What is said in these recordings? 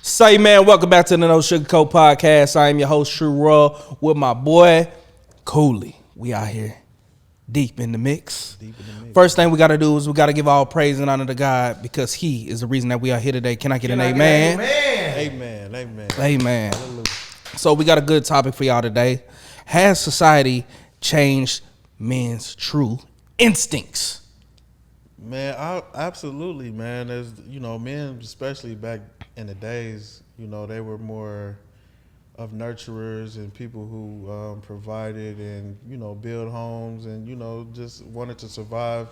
Say, man, welcome back to the No Sugar Coat Podcast. I am your host, True Raw, with my boy, Cooley. We out here deep in the mix. First thing we got to do is we got to give all praise and honor to God because he is the reason that we are here today. Can I get an amen? Amen. Amen. So we got a good topic for y'all today. Has society changed men's true instincts? Man, absolutely, man. As men, especially back in the days, they were more of nurturers and people who provided and build homes and just wanted to survive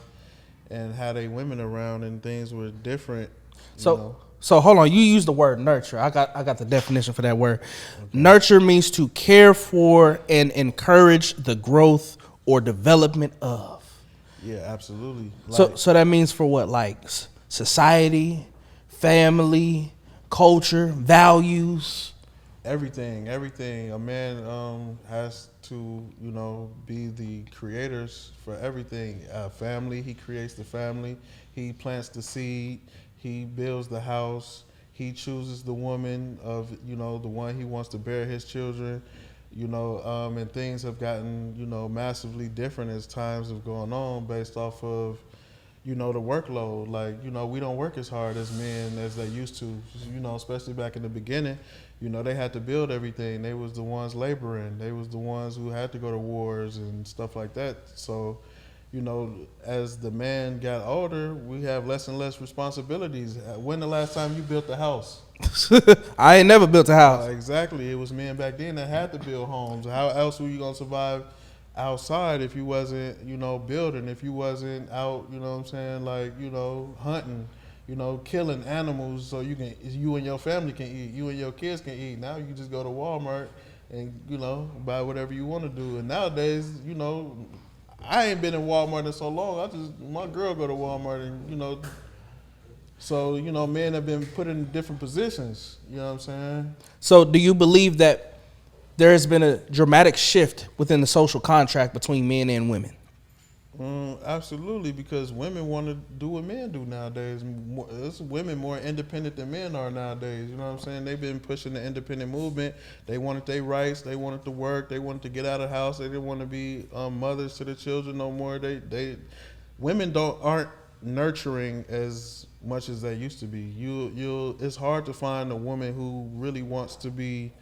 and had a women around and things were different. So hold on. You used the word nurture. I got the definition for that word. Okay. Nurture means to care for and encourage the growth or development of. Yeah, absolutely. So that means for what? Like society, family, culture, values. Everything. A man has to, be the creators for everything. Family, he creates the family. He plants the seed. He builds the house. He chooses the woman of, the one he wants to bear his children. And things have gotten, massively different as times have gone on based off of, the workload. Like, we don't work as hard as men as they used to, especially back in the beginning. They had to build everything. They was the ones laboring. They was the ones who had to go to wars and stuff like that. So, as the man got older, we have less and less responsibilities. When the last time you built a house? I ain't never built a house. Exactly. It was men back then that had to build homes. How else were you going to survive outside if you wasn't, building, if you wasn't out, hunting, killing animals so you and your family can eat, you and your kids can eat. Now you just go to Walmart and, buy whatever you want to do. And nowadays, I ain't been in Walmart in so long. My girl go to Walmart and, so, men have been put in different positions. You know what I'm saying? So do you believe that there has been a dramatic shift within the social contract between men and women? Absolutely, because women want to do what men do nowadays. It's women more independent than men are nowadays. You know what I'm saying? They've been pushing the independent movement. They wanted their rights. They wanted to work. They wanted to get out of the house. They didn't want to be mothers to the children no more. Women aren't nurturing as much as they used to be. It's hard to find a woman who really wants to be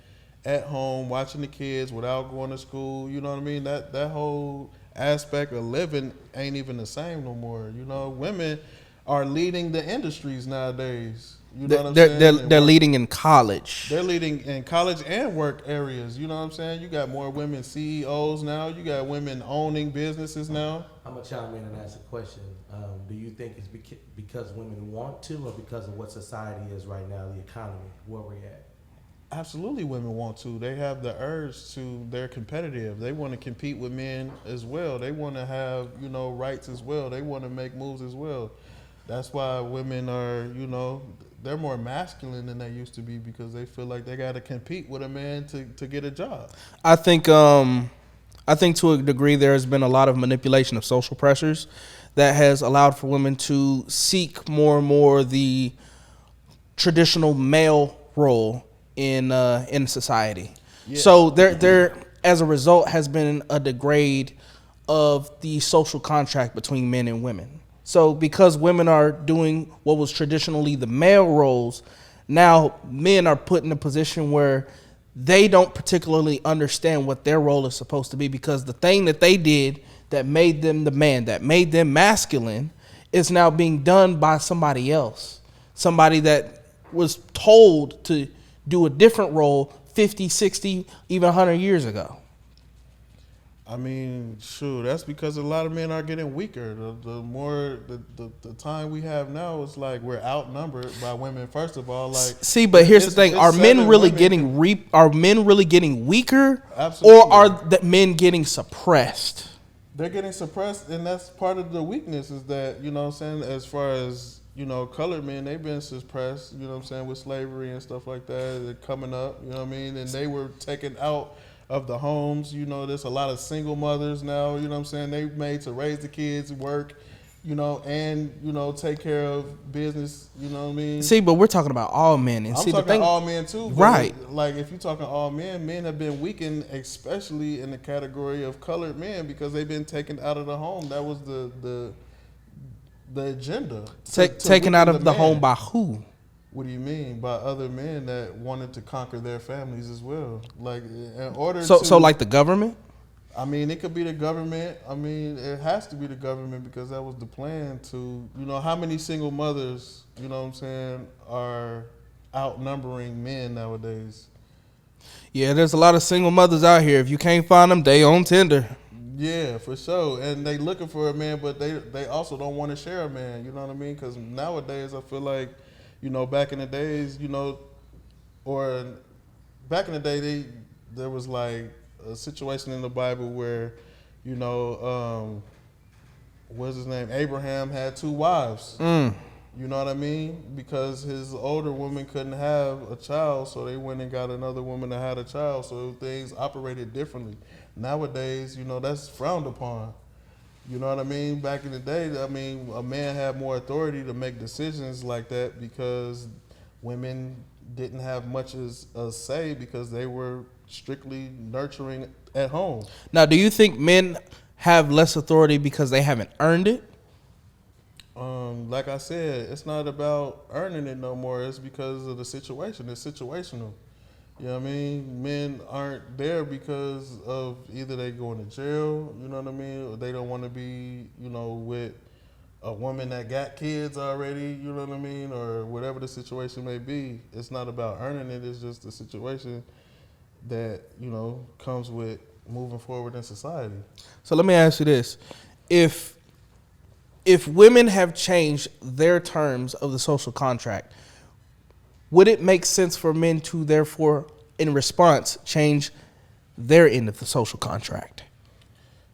at home watching the kids without going to school. You know what I mean? That whole aspect of living ain't even the same no more. Women are leading the industries nowadays. You know what I'm saying? They're leading in college. They're leading in college and work areas. You know what I'm saying? You got more women CEOs now. You got women owning businesses now. I'm going to chime in and ask a question. Do you think it's because women want to or because of what society is right now, the economy, where we're at? Absolutely, women want to. They have the urge to. They're competitive. They want to compete with men as well. They want to have, rights as well. They want to make moves as well. That's why women are, they're more masculine than they used to be because they feel like they got to compete with a man to get a job. I think to a degree there has been a lot of manipulation of social pressures that has allowed for women to seek more and more the traditional male role in society. Yeah. So there as a result has been a degrade of the social contract between men and women. So because women are doing what was traditionally the male roles, now men are put in a position where they don't particularly understand what their role is supposed to be because the thing that they did that made them the man, that made them masculine, is now being done by somebody else. Somebody that was told to do a different role 50, 60, even 100 years ago. I mean, sure, that's because a lot of men are getting weaker. The time we have now is like we're outnumbered by women. First of all, but here's the thing: are men really getting weaker, Absolutely. Or are the men getting suppressed? They're getting suppressed, and that's part of the weakness. Is that as far as colored men, they've been suppressed. With slavery and stuff like that. They're coming up. And they were taken out of the homes. You know, there's a lot of single mothers now. You know what I'm saying? They made to raise the kids, work, you know, and you know, take care of business. You know what I mean? See, but we're talking about all men, and I'm see, talking the thing, all men too, but right? like if you're talking all men, men have been weakened, especially in the category of colored men, because they've been taken out of the home. That was the agenda. Taken out of the man. home by who? What do you mean? By other men that wanted to conquer their families as well. Like in order So like the government? I mean, it could be the government. I mean, it has to be the government because that was the plan to, you know, how many single mothers, you know what I'm saying, are outnumbering men nowadays. Yeah, there's a lot of single mothers out here. If you can't find them, they on Tinder. Yeah, for sure. And they looking for a man, but they also don't want to share a man. You know what I mean? Because nowadays I feel like, you know, back in the days, you know, or back in the day, there was like a situation in the Bible where, you know, what's his name? Abraham had 2 wives. You know what I mean? Because his older woman couldn't have a child, so they went and got another woman that had a child. So things operated differently. Nowadays, you know, that's frowned upon. You know what I mean? Back in the day, I mean, a man had more authority to make decisions like that because women didn't have much as a say because they were strictly nurturing at home. Now, do you think men have less authority because they haven't earned it? Like I said, it's not about earning it no more. It's because of the situation. It's situational. You know what I mean? Men aren't there because of either they going to jail, you know what I mean, or they don't want to be, you know, with a woman that got kids already, you know what I mean, or whatever the situation may be. It's not about earning it. It's just a situation that, you know, comes with moving forward in society. So let me ask you this. If women have changed their terms of the social contract, would it make sense for men to therefore, in response, change their end of the social contract?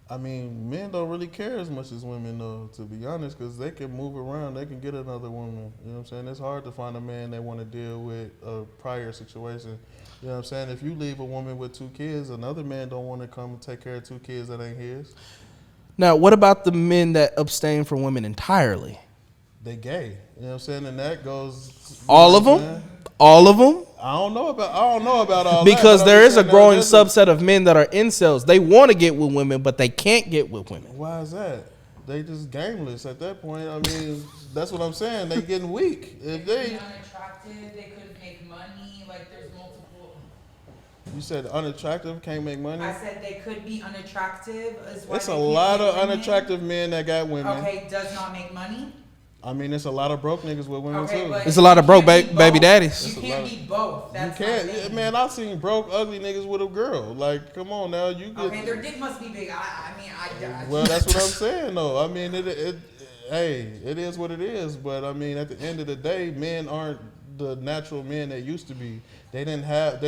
I mean, men don't really care as much as women, though, to be honest, because they can move around. They can get another woman. You know what I'm saying? It's hard to find a man that want to deal with a prior situation. You know what I'm saying? If you leave a woman with 2 kids, another man don't want to come and take care of 2 kids that ain't his. Now, what about the men that abstain from women entirely? They gay. You know what I'm saying? And that goes... All of them? All of them? I don't know about all because that. There is a growing subset of men that are incels. They want to get with women, but they can't get with women. Why is that? They just gameless at that point. I mean, that's what I'm saying. They getting weak. If they could be unattractive, they couldn't make money. Like there's multiple. You said unattractive, can't make money? I said they could be unattractive as well. It's a lot of unattractive men that got women. Okay, does not make money? I mean, it's a lot of broke niggas with women too. There's a lot of broke baby daddies. You can't be both. That's you can't, man. I've seen broke, ugly niggas with a girl. Like, come on now, you get. Okay, their dick must be big. I mean. Well, that's what I'm saying though. I mean, hey, it is what it is. But I mean, at the end of the day, men aren't the natural men they used to be. They don't have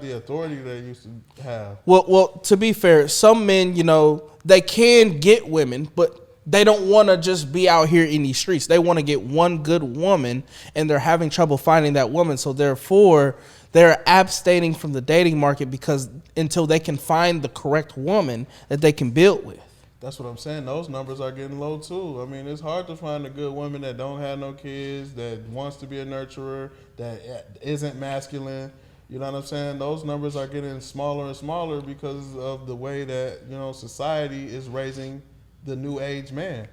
the authority they used to have. Well, to be fair, some men, you know, they can get women, but they don't want to just be out here in these streets. They want to get one good woman, and they're having trouble finding that woman. So therefore, they're abstaining from the dating market because until they can find the correct woman that they can build with. That's what I'm saying. Those numbers are getting low too. I mean, it's hard to find a good woman that don't have no kids, that wants to be a nurturer, that isn't masculine. You know what I'm saying? Those numbers are getting smaller and smaller because of the way that, you know, society is raising the new age man.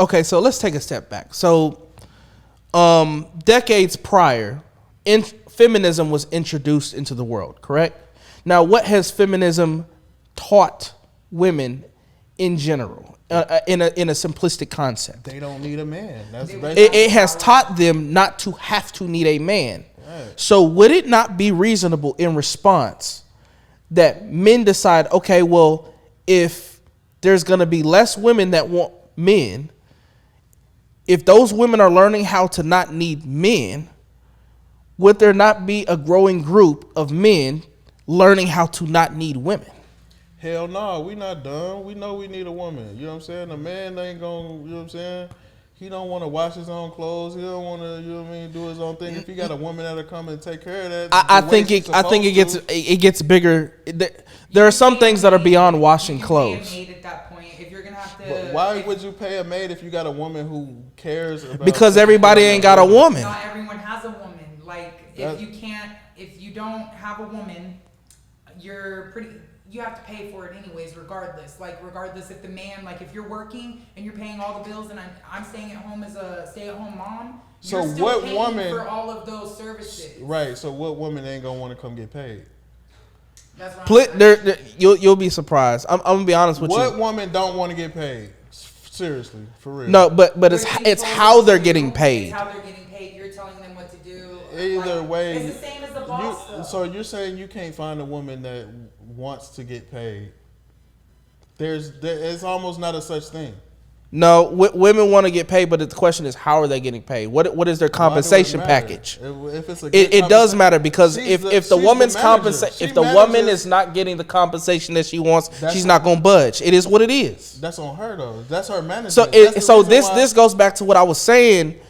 Okay, so let's take a step back. So, decades prior, feminism was introduced into the world, correct? Now, what has feminism taught women in general, in a simplistic concept? They don't need a man. That's it has taught them not to have to need a man. Right. So would it not be reasonable in response that men decide, okay, well, if there's going to be less women that want men, if those women are learning how to not need men, would there not be a growing group of men learning how to not need women? Hell no, we not dumb. We know we need a woman. You know what I'm saying? A man ain't gonna, you know what I'm saying, He don't want to wash his own clothes. He don't want to, you know what I mean, do his own thing. If he got a woman that'll come and take care of that, I think it gets bigger. There are some things that are beyond washing clothes. You can pay a maid at that point if you're gonna have to. But why would you pay a maid if you got a woman who cares about? Because everybody ain't got a woman. Not everyone has a woman. Like if you don't have a woman, you have to pay for it anyways, regardless. Like regardless if the man, like if you're working and you're paying all the bills, and I'm staying at home as a stay-at-home mom. So you're still what paying woman for all of those services? Right. So what woman ain't gonna want to come get paid? That's what I'm saying. You'll be surprised. I'm gonna be honest with you. What woman don't want to get paid? Seriously, for real. No, but it's how they're getting paid. It's how they're getting paid. You're telling them what to do. Either like, way, it's the same as the boss. Though. So you're saying you can't find a woman that wants to get paid? It's almost not a such thing. No, women want to get paid, but the question is, how are they getting paid? What is their compensation package? If it's it does matter, because if the woman manages, is not getting the compensation that she wants, she's not gonna budge. It is what it is. That's on her though. That's her management. So this goes back to what I was saying.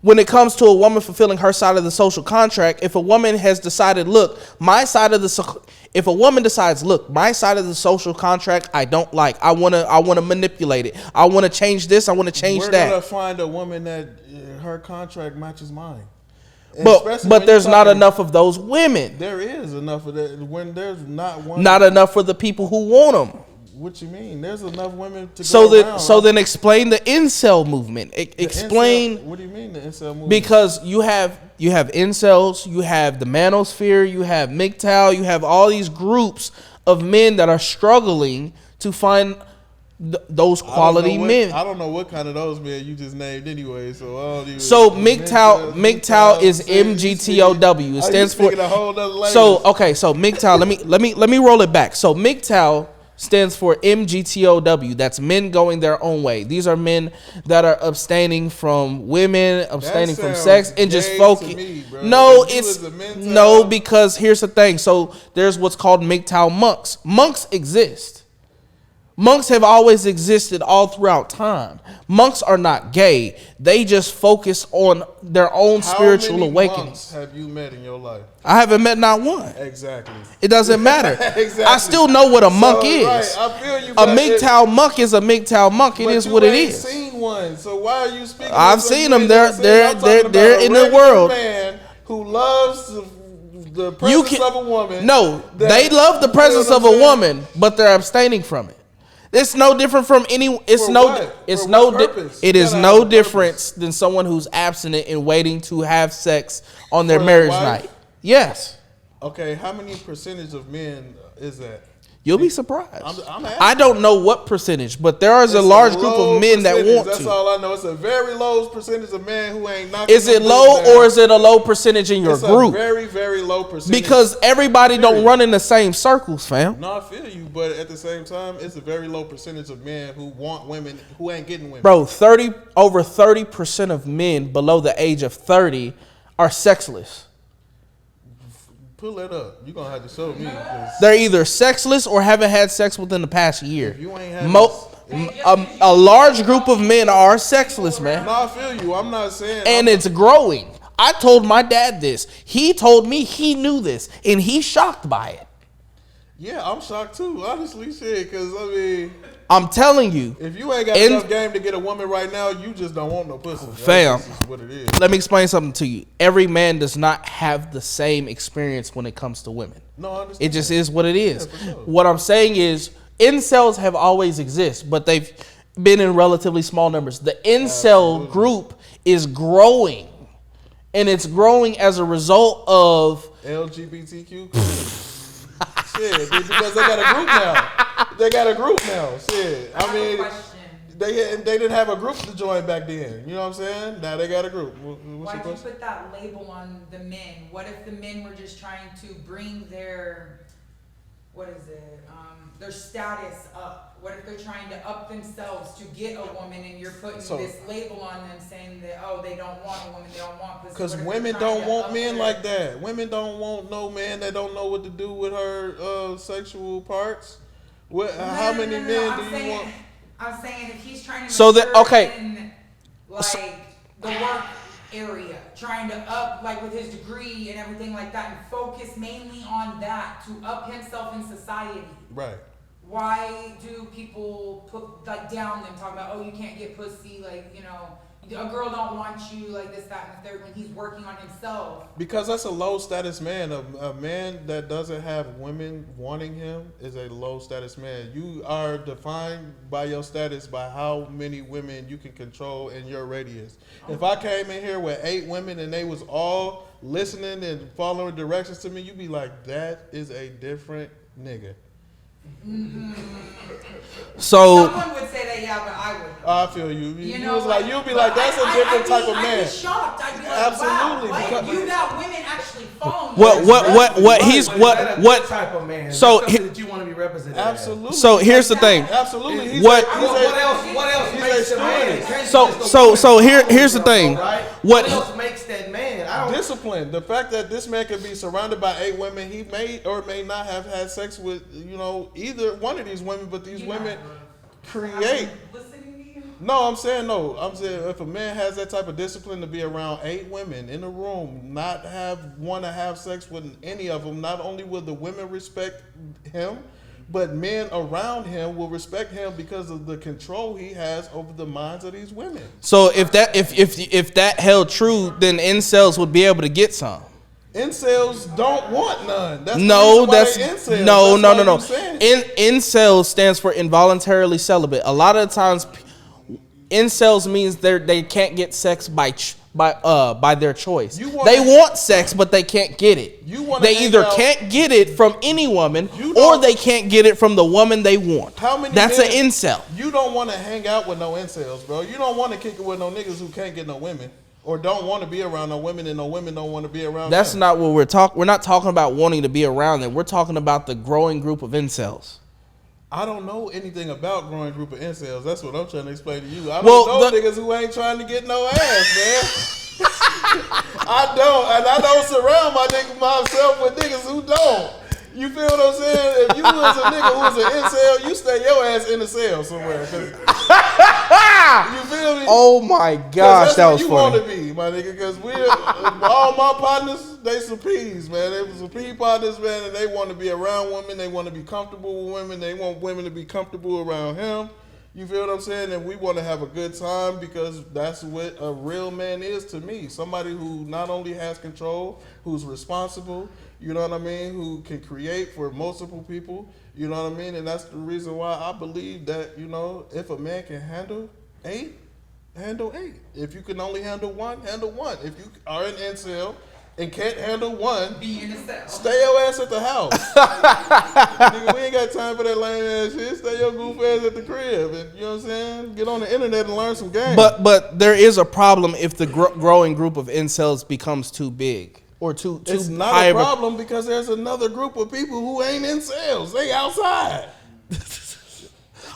When it comes to a woman fulfilling her side of the social contract, if a woman has decided, look, if a woman decides, look, my side of the social contract, I don't like. I wanna manipulate it. I wanna change this. I wanna change that. We're gonna find a woman that her contract matches mine. But there's not enough of those women. There is enough of that. When there's not one. Not enough for the people who want them. What you mean? There's enough women to go around. So then explain the incel movement. Explain. What do you mean the incel movement? Because you have incels, you have the manosphere, you have MGTOW, you have all these groups of men that are struggling to find those quality men. I don't know what kind of those men you just named anyway. So MGTOW is MGTOW. It stands for. So MGTOW. Let me roll it back. So MGTOW stands for MGTOW. That's men going their own way. These are men that are abstaining from women, abstaining from sex, and just focus. Because here's the thing. So there's what's called MGTOW monks. Monks exist. Monks have always existed all throughout time. Monks are not gay. They just focus on their own spiritual awakening. How many monks have you met in your life? I haven't met not one. Exactly. It doesn't matter. Exactly. I still know what a monk is. Right, I feel you. A MGTOW monk is a MGTOW monk. It is what it is. I've seen one. So why are you speaking? I've seen them. They're in the world. Man who loves the presence of a woman. No, they love the presence of a woman, but they're abstaining from it. It's no different from any. It is no difference than someone who's abstinent and waiting to have sex on their marriage night. Yes. Okay, how many percentage of men is that? You'll be surprised. I don't know what percentage, but there is a large group of men that want to. That's all I know. It's a very low percentage of men who ain't knocking. Is it low or is it a low percentage in your group? It's a very, very low percentage. Because everybody don't run in the same circles, fam. No, I feel you, but at the same time, it's a very low percentage of men who want women who ain't getting women. Bro, over 30% of men below the age of 30 are sexless. Pull that up. You're going to have to show me. They're either sexless or haven't had sex within the past year. If you ain't having a large group of men are sexless, man. No, I feel you. I'm not saying. And it's growing. I told my dad this. He told me he knew this, and he's shocked by it. Yeah, I'm shocked too, honestly, shit, because, I mean... I'm telling you. If you ain't got enough game to get a woman right now, you just don't want no pussy. Fam, that's what it is. Let me explain something to you. Every man does not have the same experience when it comes to women. No, I understand. It just is what it is. Yeah, for sure. What I'm saying is, incels have always existed, but they've been in relatively small numbers. The incel group is growing, and it's growing as a result of LGBTQ. Shit, because they got a group now. They got a group now. Shit, I mean, they didn't have a group to join back then. You know what I'm saying? Now they got a group. Why'd you put that label on the men? What if the men were just trying to bring their, their status up? What if they're trying to up themselves to get a woman, and you're putting this label on them saying that, oh, they don't want a woman, they don't want pussy? Because women don't want men like that. Women don't want no man that don't know what to do with her sexual parts. How many men do you want? I'm saying if he's trying to like the work area, trying to up, like with his degree and everything like that, and focus mainly on that to up himself in society. Right. Why do people put like down them, talking about, oh, you can't get pussy, like, you know, a girl don't want you, like this, that, and the third, when he's working on himself? Because that's a low status man. A man that doesn't have women wanting him is a low status man. You are defined by your status by how many women you can control in your radius. If I came in here with 8 women and they was all listening and following directions to me, you'd be like, that is a different nigga. So someone would say that, yeah, but I wouldn't. I feel you. You You know, was like, you'll be like, that's a different type of man. I'd be shocked. I'd be like, Absolutely, wow, because- like, you got women actually following you. What type of man? So That's something that you want to be represented as. Absolutely. So here's the thing. Absolutely. He's What- What else he's makes a a man? steward. Can't you just go So full here's the bro, thing. right? What- What else makes that man? I don't. Discipline. The fact that this man could be surrounded by 8 women, he may or may not have had sex with, either one of these women, but these women create. Listening to you? No, I'm saying if a man has that type of discipline to be around 8 women in a room, not want to have sex with any of them, not only will the women respect him, but men around him will respect him because of the control he has over the minds of these women. So if that held true, then incels would be able to get some. Incels don't want none. That's No, the reason why that's they incels. no. That's why you saying- Incels stands for involuntarily celibate. A lot of the times, incels means they can't get sex by their choice. They want sex, but they can't get it. They either can't get it from any woman, or they can't get it from the woman they want. That's an incel. You don't want to hang out with no incels, bro. You don't want to kick it with no niggas who can't get no women, or don't want to be around no women, and no women don't want to be around That's them. not what we're talking. We're not talking about wanting to be around them. We're talking about the growing group of incels. I don't know anything about growing group of incels. That's what I'm trying to explain to you. I don't Well, know niggas who ain't trying to get no ass, man. I don't, and I don't surround myself with niggas who don't. You feel what I'm saying? If you was a nigga who was an incel, you stay your ass in the cell somewhere. You feel me? Oh my gosh, that was you funny. want to be, my nigga, because all my partners, they some P's, man. They was some P partners, man, and they want to be around women. They want to be comfortable with women. They want women to be comfortable around him. You feel what I'm saying? And we want to have a good time because that's what a real man is to me. Somebody who not only has control, who's responsible, you know what I mean, who can create for multiple people, you know what I mean? And that's the reason why I believe that, if a man can handle 8, handle 8. If you can only handle 1, handle 1. If you are an incel and can't handle 1, Be in the cell. stay your ass at the house. Nigga, we ain't got time for that lame ass shit. Stay your goof ass at the crib. And, you know what I'm saying? Get on the internet and learn some games. But there is a problem if the growing group of incels becomes too big or too it's not high a of a- problem because there's another group of people who ain't incels. They outside.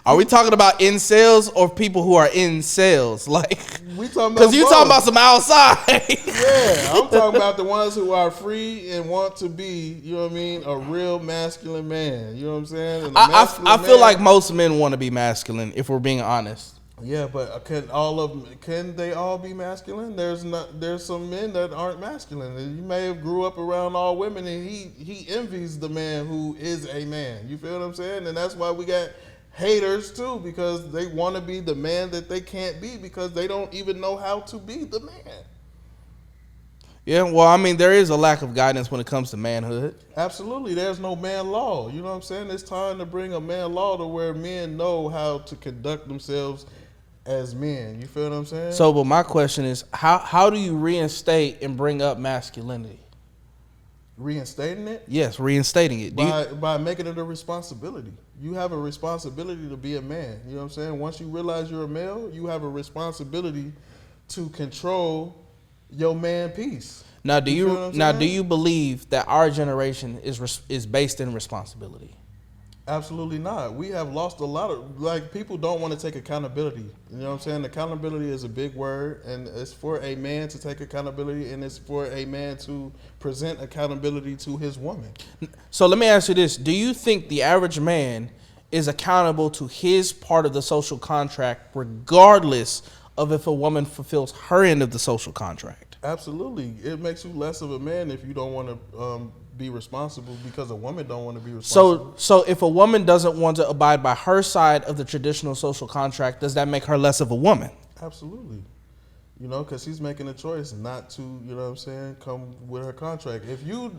Are we talking about incels or people who are in sales? Like, We talking about because you talking about both. some outside. Yeah, I'm talking about the ones who are free and want to be, you know what I mean, a real masculine man. You know what I'm saying? And a I masculine feel man- like most men want to be masculine, if we're being honest. Yeah, but can they all be masculine? There's some men that aren't masculine. And you may have grew up around all women, and he envies the man who is a man. You feel what I'm saying? And that's why we got haters too, because they want to be the man that they can't be because they don't even know how to be the man. Yeah, well, I mean, there is a lack of guidance when it comes to manhood. Absolutely, there's no man law. You know what I'm saying? It's time to bring a man law to where men know how to conduct themselves as men. You feel what I'm saying? So, but my question is, how do you reinstate and bring up masculinity? Reinstating it? Yes, reinstating it. By making it a responsibility. You have a responsibility to be a man. You know what I'm saying? Once you realize you're a male, you have a responsibility to control your man piece. Now, do feel what I'm saying? do you believe that our generation is based in responsibility? Absolutely not. We have lost a lot of, people don't want to take accountability. You know what I'm saying? Accountability is a big word, and it's for a man to take accountability, and it's for a man to present accountability to his woman. So let me ask you this. Do you think the average man is accountable to his part of the social contract regardless of if a woman fulfills her end of the social contract. Absolutely, it makes you less of a man if you don't want to be responsible because a woman don't want to be responsible. So if a woman doesn't want to abide by her side of the traditional social contract, does that make her less of a woman? Absolutely. You know, because she's making a choice not to, you know what I'm saying, come with her contract. If you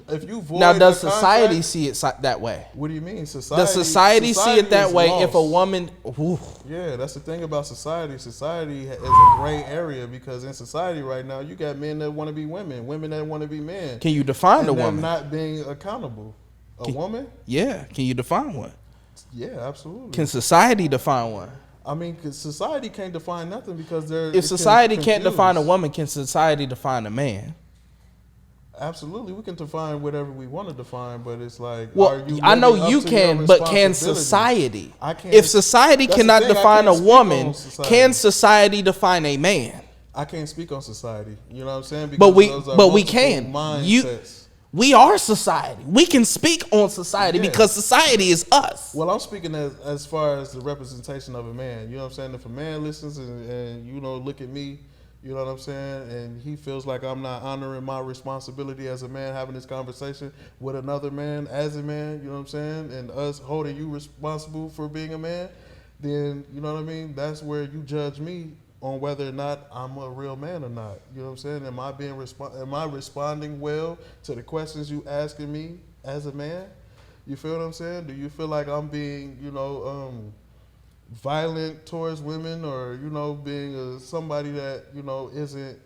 void Now, does the society contract, see it that way? what do you mean? Does society see it that is way lost. if a woman... Ooh. Yeah, that's the thing about society. Society is a gray area because in society right now, you got men that want to be women, women that want to be men. Can you define and a they're woman? not being accountable. A woman? Yeah. Can you define one? Yeah, absolutely. Can society define one? I mean, 'cause society can't define nothing because they're. If society can't define a woman, can society define a man? Absolutely, we can define whatever we want to define, but it's like, Well, are you I know living up you to can, your but can responsibility? society? I can't. If society That's the cannot thing, I define can't a speak woman, on society. can society define a man? I can't speak on society. You know what I'm saying? But Because we, those are but we multiple can. mindsets. We are society. We can speak on society Yeah. because society is us. Well, I'm speaking as far as the representation of a man. You know what I'm saying? If a man listens and you know, look at me, you know what I'm saying, and he feels like I'm not honoring my responsibility as a man, having this conversation with another man as a man, you know what I'm saying, and us holding you responsible for being a man, then, you know what I mean, that's where you judge me on whether or not I'm a real man or not. You know what I'm saying? Am I responding well to the questions you asking me as a man? You feel what I'm saying? Do you feel like I'm being, you know, violent towards women, or, you know, being somebody that, you know, isn't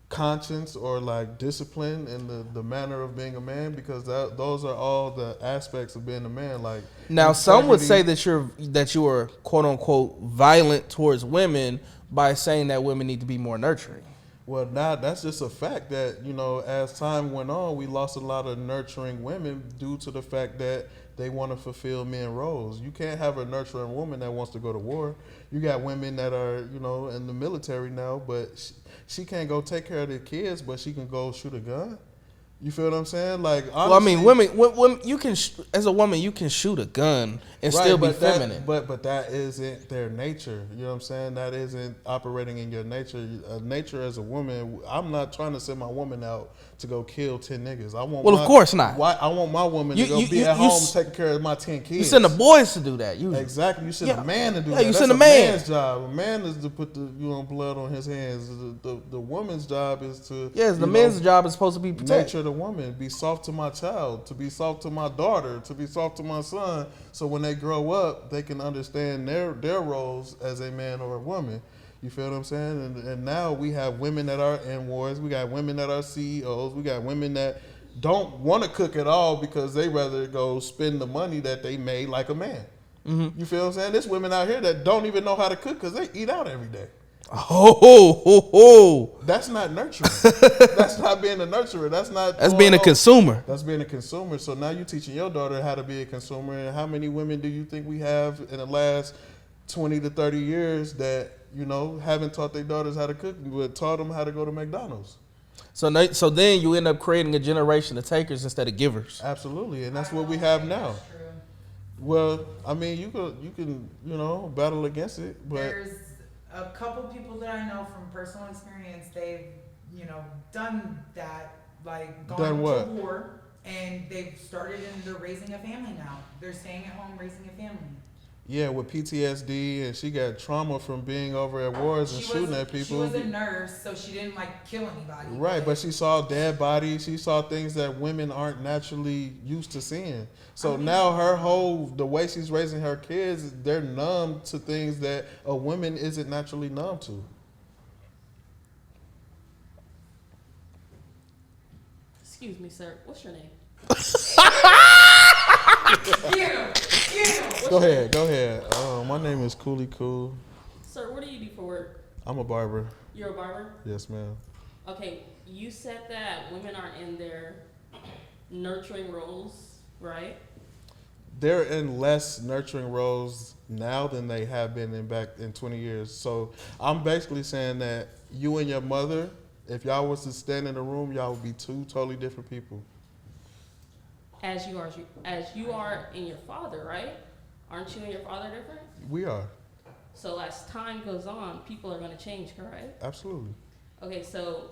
conscious or like disciplined in the manner of being a man? Because those are all the aspects of being a man. Like, Now, some would say integrity. that you are quote unquote violent towards women by saying that women need to be more nurturing. Well, now that's just a fact that, you know, as time went on, we lost a lot of nurturing women due to the fact that they want to fulfill men roles. You can't have a nurturing woman that wants to go to war. You got women that are, you know, in the military now, but she can't go take care of the kids, but she can go shoot a gun. You feel what I'm saying? Like, honestly, Well, I mean, women you can as a woman you can shoot a gun and still be feminine. But that isn't their nature. You know what I'm saying? That isn't operating in your nature. Nature as a woman, I'm not trying to send my woman out to go kill 10 niggas. Of course not. I want my woman to go be at home taking care of my 10 kids. You send the boys to do that. Exactly. You send a man to do that. You That's send a a man. man's job. A man is to put the blood on his hands. The woman's job is to The man's job is supposed to be protect. nurture the woman, be soft to my child, to be soft to my daughter, to be soft to my son, so when they grow up, they can understand their roles as a man or a woman. You feel what I'm saying? And now we have women that are in wars. We got women that are CEOs. We got women that don't want to cook at all because they rather go spend the money that they made like a man. Mm-hmm. You feel what I'm saying? There's women out here that don't even know how to cook because they eat out every day. That's not nurturing. That's not being a nurturer. That's being a consumer. That's being a consumer. So now you're teaching your daughter how to be a consumer. And how many women do you think we have in the last 20 to 30 years that, you know, haven't taught their daughters how to cook, but taught them how to go to McDonald's? So then you end up creating a generation of takers instead of givers. Absolutely, and that's what we have now. Well, I mean, you can you know, battle against it, but there's a couple people that I know from personal experience. They've, you know, done that, like gone to war, and they've started and they're raising a family now. They're staying at home raising a family. Yeah, with PTSD, and she got trauma from being over at wars and shooting at people. She was a nurse, so she didn't like kill anybody. Right, but she saw dead bodies. She saw things that women aren't naturally used to seeing. So now the way she's raising her kids, they're numb to things that a woman isn't naturally numb to. Excuse me, sir. What's your name? Go ahead. My name is Coolie Cool. Sir, what do you do for work? I'm a barber. You're a barber? Yes, ma'am. Okay, you said that women are in their nurturing roles, right? They're in less nurturing roles now than they have been back in 20 years. So I'm basically saying that you and your mother, if y'all was to stand in a room, y'all would be two totally different people. As you are in your father, right? Aren't you and your father different? We are. So as time goes on, people are going to change, correct? Absolutely. Okay, so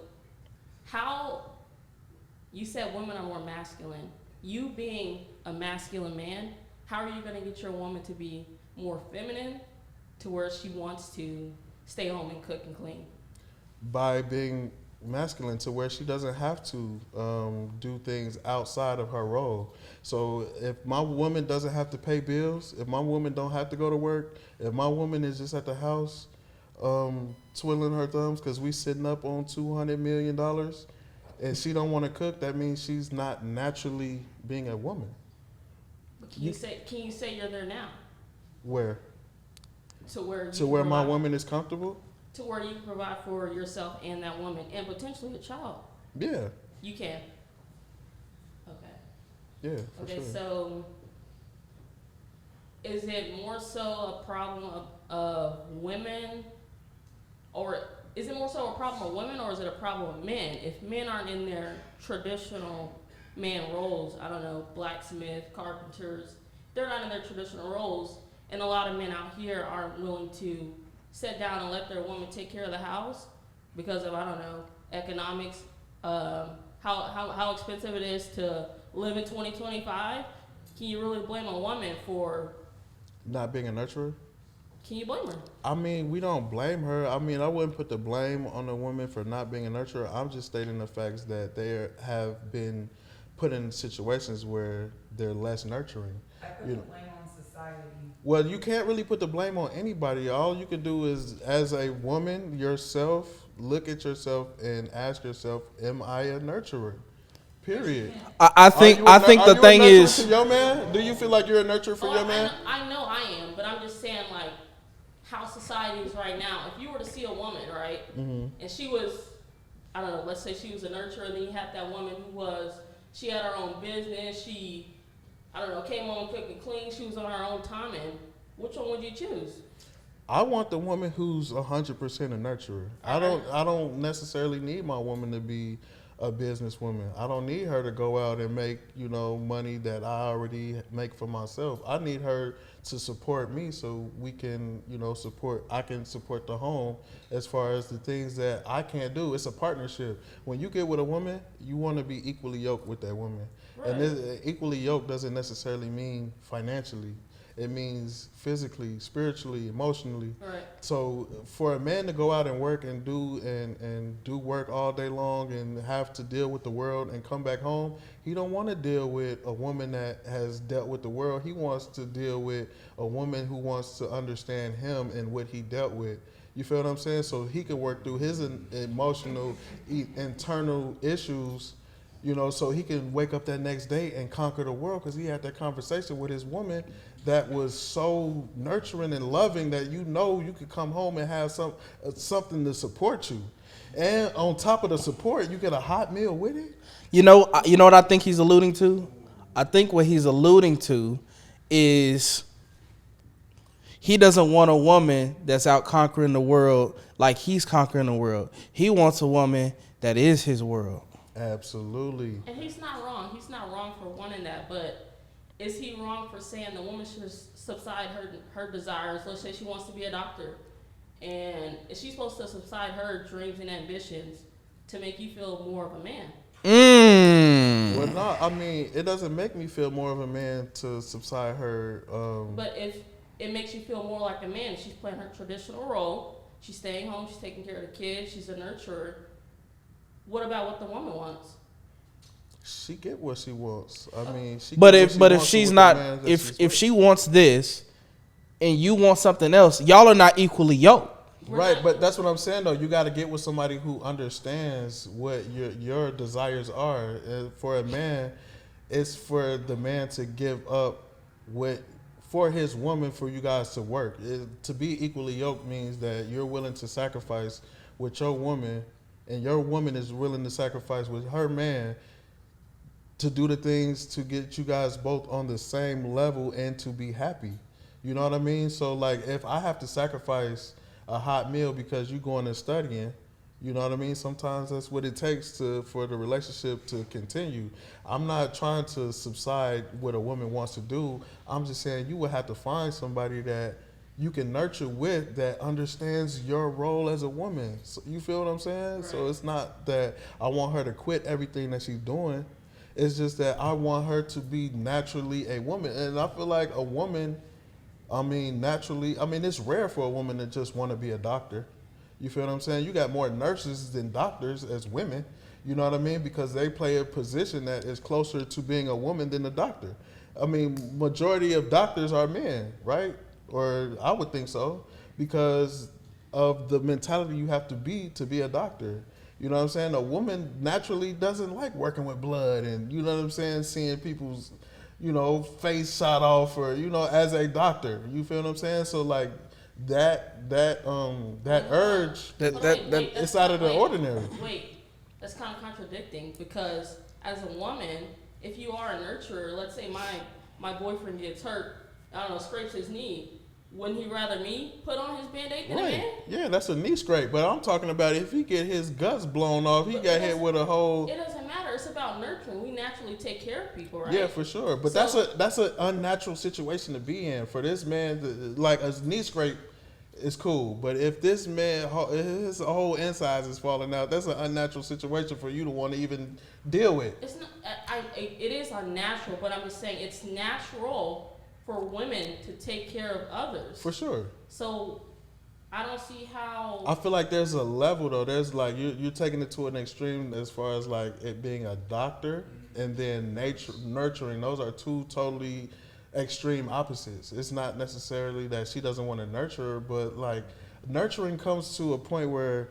how you said women are more masculine. You being a masculine man, how are you going to get your woman to be more feminine to where she wants to stay home and cook and clean? By being masculine to where she doesn't have to do things outside of her role. So if my woman doesn't have to pay bills, if my woman don't have to go to work, if my woman is just at the house twiddling her thumbs because we sitting up on $200 million and she don't want to cook, that means she's not naturally being a woman. Can you say you're there now? Where? To where you To where my provide- woman is comfortable? To where you can provide for yourself and that woman and potentially a child. Yeah. You can. Okay. Yeah, for Okay, sure. so is it more so a problem of women, or is it more so a problem of women, or is it a problem of men? If men aren't in their traditional man roles, I don't know, blacksmith, carpenters, they're not in their traditional roles, and a lot of men out here aren't willing to sit down and let their woman take care of the house because of, I don't know, economics, how expensive it is to live in 2025. Can you really blame a woman for, Not being a nurturer? can you blame her? I mean, we don't blame her. I mean, I wouldn't put the blame on the woman for not being a nurturer. I'm just stating the facts that they have been put in situations where they're less nurturing. I put You the know. blame on society. Well, you can't really put the blame on anybody. All you can do is, as a woman, yourself, look at yourself and ask yourself, am I a nurturer? Period. I think Are you the a thing nurturer is, to your man? Do you feel like you're a nurturer for Oh, your man? I know I am, but I'm just saying, like, how society is right now. If you were to see a woman, right, and she was, I don't know, let's say she was a nurturer, and then you had that woman who was, she had her own business, she, I don't know, came home, cooked and clean, she was on her own time, and which one would you choose? I want the woman who's 100% a nurturer. I don't necessarily need my woman to be a businesswoman. I don't need her to go out and make, money that I already make for myself. I need her to support me so we can, I can support the home as far as the things that I can't do. It's a partnership. When you get with a woman, you want to be equally yoked with that woman. Right. And equally yoked doesn't necessarily mean financially. It means physically, spiritually, emotionally. Right. So for a man to go out and work and do work all day long and have to deal with the world and come back home, he don't want to deal with a woman that has dealt with the world. He wants to deal with a woman who wants to understand him and what he dealt with. You feel what I'm saying? So he can work through his emotional, internal issues, so he can wake up that next day and conquer the world because he had that conversation with his woman that was so nurturing and loving that you could come home and have something to support you. And on top of the support, you get a hot meal with it. you know what I think he's alluding to? I think what he's alluding to is he doesn't want a woman that's out conquering the world like he's conquering the world. He wants a woman that is his world. Absolutely. And he's not wrong. He's not wrong for wanting that, but is he wrong for saying the woman should subside her desires? Let's say she wants to be a doctor, and is she supposed to subside her dreams and ambitions to make you feel more of a man? Well, no, I mean, it doesn't make me feel more of a man to subside her. But if it makes you feel more like a man, she's playing her traditional role. She's staying home. She's taking care of the kids. She's a nurturer. What about what the woman wants? She get what she wants. I mean, But if she's not, if she wants this, and you want something else, y'all are not equally yoked. Right, but that's what I'm saying though. You got to get with somebody who understands what your desires are. For a man, it's for the man to give up for his woman, for you guys to work. To be equally yoked means that you're willing to sacrifice with your woman, and your woman is willing to sacrifice with her man to do the things to get you guys both on the same level and to be happy. You know what I mean? So like if I have to sacrifice a hot meal because you're going and studying, you know what I mean? Sometimes that's what it takes for the relationship to continue. I'm not trying to subside what a woman wants to do. I'm just saying you would have to find somebody that you can nurture with that understands your role as a woman. So, you feel what I'm saying? Right. So it's not that I want her to quit everything that she's doing. It's just that I want her to be naturally a woman. And I feel like a woman, naturally, it's rare for a woman to just want to be a doctor. You feel what I'm saying? You got more nurses than doctors as women. You know what I mean? Because they play a position that is closer to being a woman than a doctor. Majority of doctors are men, right? Or I would think so, because of the mentality you have to be a doctor. You know what I'm saying? A woman naturally doesn't like working with blood and, you know what I'm saying, seeing people's, face shot off or, as a doctor. You feel what I'm saying? So like that urge, it's out of the ordinary. Wait, that's kind of contradicting, because as a woman, if you are a nurturer, let's say my boyfriend gets hurt, I don't know, scrapes his knee, wouldn't he rather me put on his Band-Aid than a man? Yeah, that's a knee scrape. But I'm talking about if he get his guts blown off, he got hit with a whole... It doesn't matter. It's about nurturing. We naturally take care of people, right? Yeah, for sure. But that's an unnatural situation to be in. For this man, like a knee scrape is cool. But if this man, his whole insides is falling out, that's an unnatural situation for you to want to even deal with. It's not. It is unnatural, but I'm just saying it's natural for women to take care of others. For sure. So I don't see how... I feel like there's a level, though. There's like, you're taking it to an extreme as far as like it being a doctor and then nurturing. Those are two totally extreme opposites. It's not necessarily that she doesn't want to nurture her, but like nurturing comes to a point where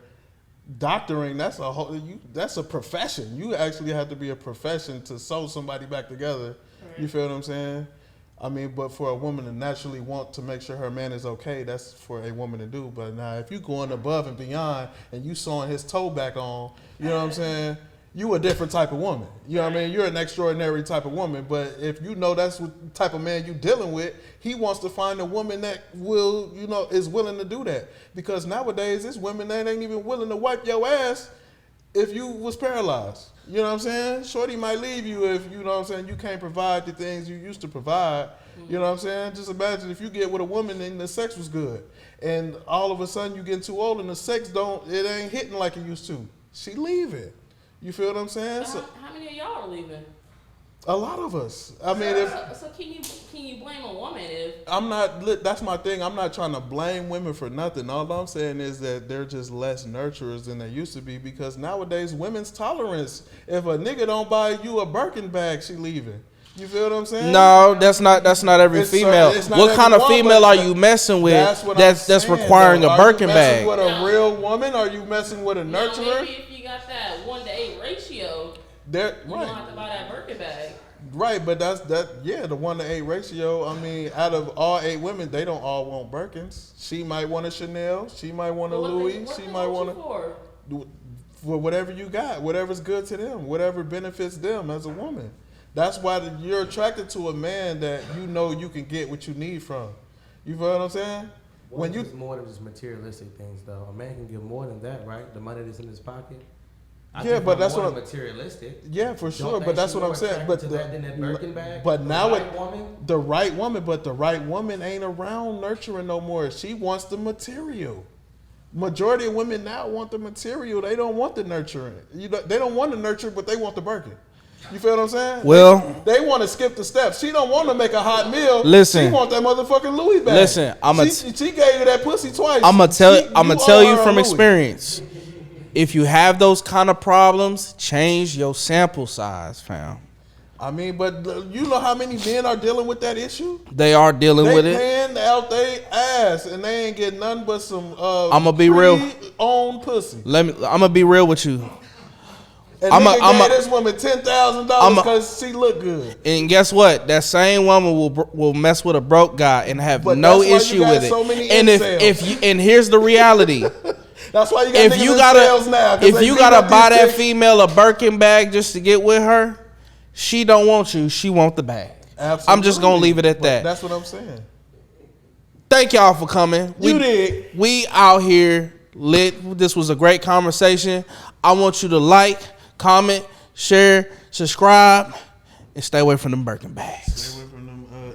doctoring, that's a profession. You actually have to be a profession to sew somebody back together. Right. You feel what I'm saying? But for a woman to naturally want to make sure her man is okay, that's for a woman to do. But now if you going above and beyond and you sewing his toe back on, you know what I'm saying? You a different type of woman. You know what I mean? You're an extraordinary type of woman. But if you know that's what type of man you dealing with, he wants to find a woman that will, is willing to do that. Because nowadays, there's women that ain't even willing to wipe your ass if you was paralyzed. You know what I'm saying? Shorty might leave you if, you know what I'm saying, you can't provide the things you used to provide. You know what I'm saying? Just imagine if you get with a woman and the sex was good. And all of a sudden you get too old and the sex it ain't hitting like it used to. She leaving. You feel what I'm saying? So how many of y'all are leaving? A lot of us. So can you blame a woman if... I'm not, that's my thing. I'm not trying to blame women for nothing. All I'm saying is that they're just less nurturers than they used to be, because nowadays women's tolerance, if a nigga don't buy you a Birkin bag, she leaving. You feel what I'm saying? No, that's not every female. What kind of female are you messing with that's requiring a Birkin bag? Are you messing with a real woman? Are you messing with a nurturer? Maybe if you got that 1-to-8 ratio, you right. don't have to buy that Birkin bag. Right, but that's the 1-to-8 ratio. Out of all 8 women, they don't all want Birkins. She might want a Chanel. She might want a Louis. She might want for whatever you got, whatever's good to them, whatever benefits them as a woman. That's why you're attracted to a man that you know you can get what you need from. You feel what I'm saying? It's more than just materialistic things, though. A man can give more than that, right? The money that's in his pocket. But that's what materialistic. Yeah, for sure. But that's what I'm saying. But the right woman ain't around nurturing no more. She wants the material. Majority of women now want the material. They don't want the nurturing. They don't want to nurture, but they want the Birkin. You feel what I'm saying? Well, they want to skip the steps. She don't want to make a hot meal. Listen, she want that motherfucking Louis bag. Listen, she gave you that pussy twice. I'm gonna tell you from experience. If you have those kind of problems, change your sample size, fam. But you know how many men are dealing with that issue? They are dealing with it. They paying out they ass and they ain't getting nothing but some I'ma be real. Own pussy. I'ma be real with you. And nigga gave this woman $10,000 because she looked good. And guess what? That same woman will mess with a broke guy and have no issue with it. So many and here's the reality. That's why you got if you gotta buy that female a Birkin bag just to get with her, she don't want you. She want the bag. Absolutely. I'm just gonna leave it at that. That's what I'm saying. Thank y'all for coming. We out here lit. This was a great conversation. I want you to like, comment, share, subscribe, and stay away from them Birkin bags.